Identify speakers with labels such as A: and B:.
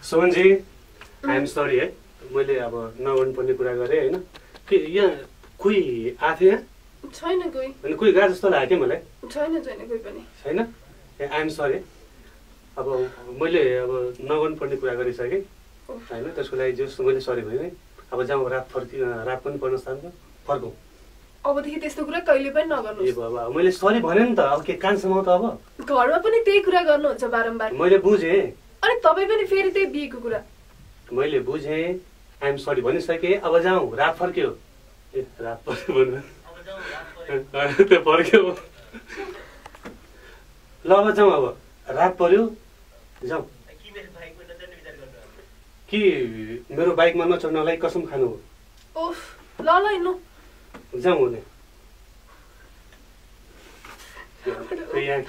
A: Sohanji I am sorry है मैले अब नगर्नुपर्ने कुरा गरेँ होइन के यहाँ कोही आथे यहाँ
B: छैन कोही
A: अनि कोही गए जस्तो लाग्यो क्या मलाई
B: छैन कोही पनि
A: छैन ए आई एम सरी अब मैले अब नगर्नुपर्ने कुरा गरिसकेँ होइन त्यसको लागि जस मैले सरी भने अब जाउँ रात पनि पर्न स्थान फर्कौँ
B: अबदेखि त्यस्तो कुरा कहिले पनि नगर्नु
A: ए बाबा मैले सरी भने नि त अब के कानसम्म त अब
B: घरमा पनि त्यही कुरा गर्नुहुन्छ बारम्बार
A: मैले बुझेँ
B: अनि तपाईँ पनि फेरि त्यही बिहेको कुरा
A: मैले बुझेँ आई एम सरी भनिसकेँ अब जाउँ रात फर्क्यो ए रात पर्यो भन्नु त्यो फर्क्यो ल अब जाउँ अब रात पर्यो जाउँ कि मेरो बाइकमा नचढ्नलाई कसम खानु हो
B: ओफ ल हिँड्नु
A: जाउँ हुने यहाँ